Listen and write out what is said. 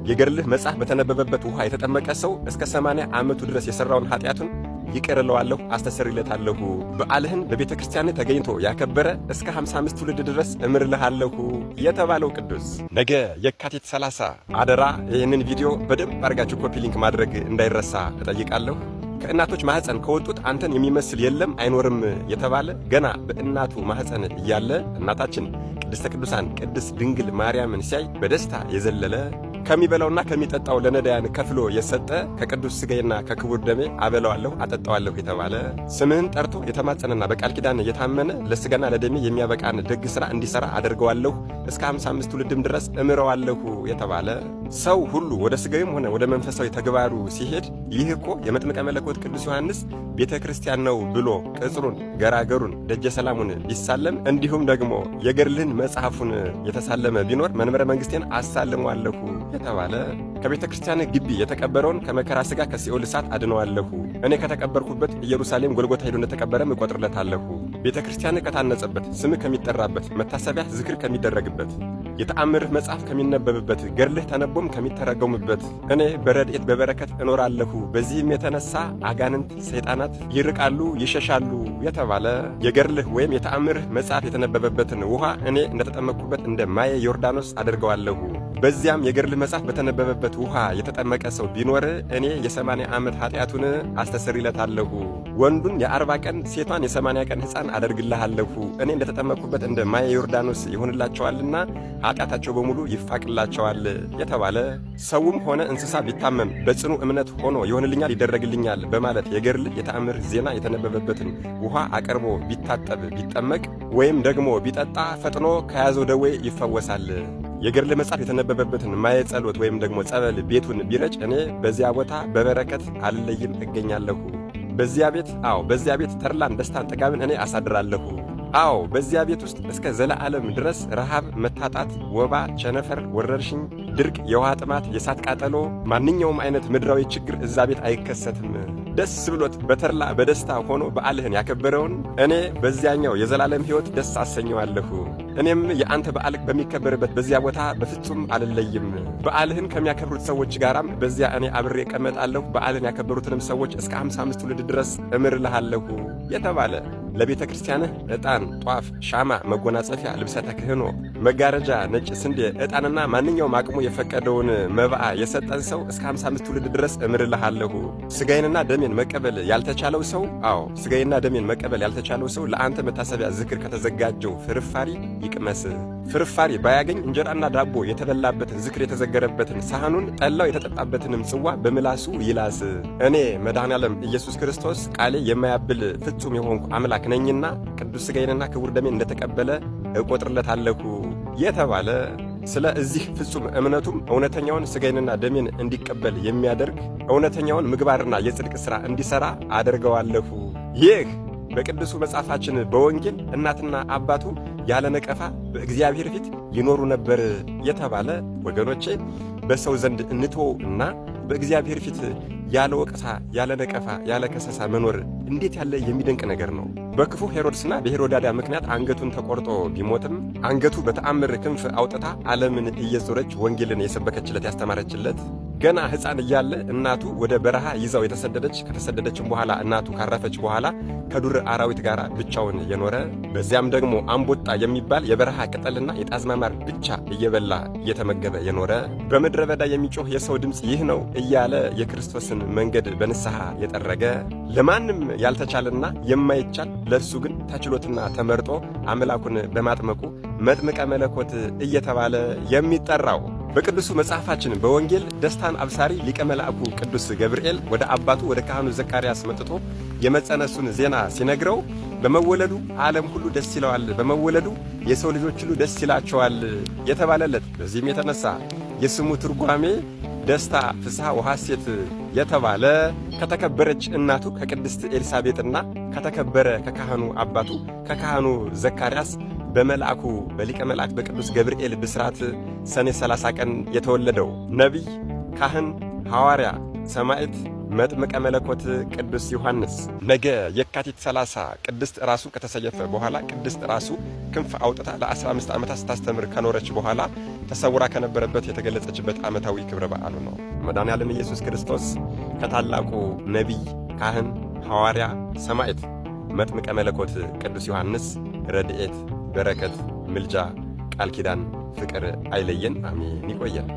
የገድልህ መጽሐፍ በተነበበበት ውሃ የተጠመቀ ሰው እስከ 80 ዓመቱ ድረስ የሠራውን ኃጢአቱን ይቅር እለዋለሁ አስተሰርይለታለሁ። በዓልህን በቤተ ክርስቲያን ተገኝቶ ያከበረ እስከ 55 ትውልድ ድረስ እምርልሃለሁ የተባለው ቅዱስ ነገ የካቲት 30 አደራ ይህንን ቪዲዮ በደንብ አድርጋችሁ ኮፒ ሊንክ ማድረግ እንዳይረሳ እጠይቃለሁ። ከእናቶች ማህፀን ከወጡት አንተን የሚመስል የለም አይኖርም የተባለ ገና በእናቱ ማህፀን እያለ እናታችን ቅድስተ ቅዱሳን ቅድስት ድንግል ማርያምን ሲያይ በደስታ የዘለለ ከሚበላውና ከሚጠጣው ለነዳያን ከፍሎ የሰጠ ከቅዱስ ሥጋዬና ከክቡር ደሜ አበላዋለሁ አጠጣዋለሁ የተባለ ስምህን ጠርቶ የተማጸነና በቃል ኪዳን የታመነ ለሥጋና ለደሜ የሚያበቃን ደግ ሥራ እንዲሠራ አደርገዋለሁ እስከ 55 ትውልድም ድረስ እምረዋለሁ የተባለ ሰው ሁሉ ወደ ሥጋዊም ሆነ ወደ መንፈሳዊ ተግባሩ ሲሄድ ይህ እኮ የመጥምቀ መለኮት ቅዱስ ዮሐንስ ቤተ ክርስቲያን ነው ብሎ ቅጽሩን ገራገሩን ደጀ ሰላሙን ቢሳለም እንዲሁም ደግሞ የገድልህን መጽሐፉን የተሳለመ ቢኖር መንበረ መንግሥቴን አሳልሟለሁ የተባለ ከቤተ ክርስቲያን ግቢ የተቀበረውን ከመከራ ሥጋ ከሲኦል እሳት አድነዋለሁ። እኔ ከተቀበርኩበት ኢየሩሳሌም ጎልጎታ ሄዶ እንደተቀበረም እቆጥርለታለሁ። ቤተ ክርስቲያን ከታነጸበት ስምህ ከሚጠራበት መታሰቢያ ዝክር ከሚደረግበት የተአምርህ መጽሐፍ ከሚነበብበት ገድልህ ተነቦም ከሚተረጎምበት እኔ በረድኤት በበረከት እኖራለሁ። በዚህም የተነሳ አጋንንት ሰይጣናት ይርቃሉ ይሸሻሉ የተባለ የገድልህ ወይም የተአምርህ መጽሐፍ የተነበበበትን ውሃ እኔ እንደተጠመቅኩበት እንደ ማየ ዮርዳኖስ አድርገዋለሁ። በዚያም የገድልህ መጽሐፍ በተነበበበት ውሃ የተጠመቀ ሰው ቢኖር እኔ የ80 ዓመት ኃጢአቱን አስተሰርይለታለሁ። ወንዱን የ40 ቀን ሴቷን የ80 ቀን ሕፃን አደርግልሃለሁ። እኔ እንደተጠመቅኩበት እንደ ማየ ዮርዳኖስ ይሆንላቸዋልና ኃጢአታቸው በሙሉ ይፋቅላቸዋል የተባለ ሰውም ሆነ እንስሳ ቢታመም በጽኑ እምነት ሆኖ ይሆንልኛል ይደረግልኛል በማለት የገድልህ የተአምር ዜና የተነበበበትን ውሃ አቅርቦ ቢታጠብ ቢጠመቅ ወይም ደግሞ ቢጠጣ ፈጥኖ ከያዘው ደዌ ይፈወሳል። የገድልህ መጽሐፍ የተነበበበትን ማየ ጸሎት ወይም ደግሞ ጸበል ቤቱን ቢረጭ እኔ በዚያ ቦታ በበረከት አልለይም እገኛለሁ። በዚያ ቤት ተድላን ደስታን ጥጋብን እኔ አሳድራለሁ። በዚያ ቤት ውስጥ እስከ ዘለዓለም ድረስ ረሃብ፣ መታጣት፣ ወባ፣ ቸነፈር፣ ወረርሽኝ፣ ድርቅ፣ የውሃ ጥማት፣ የእሳት ቃጠሎ፣ ማንኛውም አይነት ምድራዊ ችግር እዛ ቤት አይከሰትም። ደስ ብሎት በተድላ በደስታ ሆኖ በዓልህን ያከበረውን እኔ በዚያኛው የዘላለም ሕይወት ደስ አሰኘዋለሁ። እኔም የአንተ በዓል በሚከበርበት በዚያ ቦታ በፍጹም አልለይም። በዓልህን ከሚያከብሩት ሰዎች ጋራም በዚያ እኔ አብሬ እቀመጣለሁ። በዓልህን ያከበሩትንም ሰዎች እስከ 55 ትውልድ ድረስ እምርልሃለሁ የተባለ ለቤተ ክርስቲያንህ ዕጣን፣ ጧፍ፣ ሻማ፣ መጎናጸፊያ፣ ልብሰ ተክህኖ፣ መጋረጃ፣ ነጭ ስንዴ፣ ዕጣንና ማንኛውም አቅሙ የፈቀደውን መብአ የሰጠን ሰው እስከ 55 ትውልድ ድረስ እምርልሃለሁ። ሥጋዬንና ደሜን መቀበል ያልተቻለው ሰው ሥጋዬንና ደሜን መቀበል ያልተቻለው ሰው ለአንተ መታሰቢያ ዝክር ከተዘጋጀው ፍርፋሪ ይቅመስ። ፍርፋሪ ባያገኝ እንጀራና ዳቦ የተበላበትን ዝክር የተዘገረበትን ሳህኑን ጠላው የተጠጣበትንም ጽዋ በምላሱ ይላስ። እኔ መድኃኔዓለም ኢየሱስ ክርስቶስ ቃሌ የማያብል ፍጹም የሆንኩ አምላክ ነኝና ቅዱስ ሥጋዬንና ክቡር ደሜን እንደተቀበለ እቆጥርለታለሁ የተባለ ስለ እዚህ ፍጹም እምነቱም እውነተኛውን ሥጋዬንና ደሜን እንዲቀበል የሚያደርግ እውነተኛውን ምግባርና የጽድቅ ሥራ እንዲሠራ አደርገዋለሁ። ይህ በቅዱሱ መጽሐፋችን በወንጌል እናትና አባቱ ያለ ነቀፋ በእግዚአብሔር ፊት ይኖሩ ነበር የተባለ ወገኖቼ በሰው ዘንድ እንተወው እና በእግዚአብሔር ፊት ያለ ወቀሳ ያለ ነቀፋ ያለ ከሰሳ መኖር እንዴት ያለ የሚደንቅ ነገር ነው። በክፉ ሄሮድስና በሄሮዳዳ ምክንያት አንገቱን ተቆርጦ ቢሞትም አንገቱ በተአምር ክንፍ አውጥታ ዓለምን እየዞረች ወንጌልን የሰበከችለት ያስተማረችለት ገና ሕፃን እያለ እናቱ ወደ በረሃ ይዛው ከተሰደደችም በኋላ እናቱ ካረፈች በኋላ ከዱር አራዊት ጋር ብቻውን የኖረ በዚያም ደግሞ አምቦጣ የሚባል የበረሃ ቅጠልና የጣዝማ ማር ብቻ እየበላ እየተመገበ የኖረ በምድረ በዳ የሚጮህ የሰው ድምፅ ይህ ነው እያለ የክርስቶስን መንገድ በንስሐ የጠረገ ለማንም ያልተቻለና የማይቻል ለእርሱ ግን ተችሎትና ተመርጦ አምላኩን በማጥመቁ መጥምቀ መለኮት እየተባለ የሚጠራው በቅዱሱ መጽሐፋችን በወንጌል ደስታን አብሳሪ ሊቀ መልአኩ ቅዱስ ገብርኤል ወደ አባቱ ወደ ካህኑ ዘካርያስ መጥቶ የመጸነሱን ዜና ሲነግረው በመወለዱ ዓለም ሁሉ ደስ ይለዋል፣ በመወለዱ የሰው ልጆች ሁሉ ደስ ይላቸዋል የተባለለት በዚህም የተነሳ የስሙ ትርጓሜ ደስታ ፍስሐ ወሐሴት የተባለ ከተከበረች እናቱ ከቅድስት ኤልሳቤጥና ከተከበረ ከካህኑ አባቱ ከካህኑ ዘካርያስ በመልአኩ በሊቀ መላእክት በቅዱስ ገብርኤል ብስራት ሰኔ 30 ቀን የተወለደው ነቢይ፣ ካህን፣ ሐዋርያ፣ ሰማዕት፣ መጥምቀ መለኮት ቅዱስ ዮሐንስ። ነገ የካቲት 30 ቅድስት ራሱ ከተሰየፈ በኋላ ቅድስት ራሱ ክንፍ አውጥታ ለ15 ዓመታት ስታስተምር ከኖረች በኋላ ተሰውራ ከነበረበት የተገለጸችበት ዓመታዊ ክብረ በዓሉ ነው። መድኃኔዓለም ኢየሱስ ክርስቶስ ከታላቁ ነቢይ፣ ካህን፣ ሐዋርያ፣ ሰማዕት መጥምቀ መለኮት ቅዱስ ዮሐንስ ረድኤት፣ በረከት፣ ምልጃ፣ ቃል ኪዳን፣ ፍቅር አይለየን። አሜን። ይቆየን።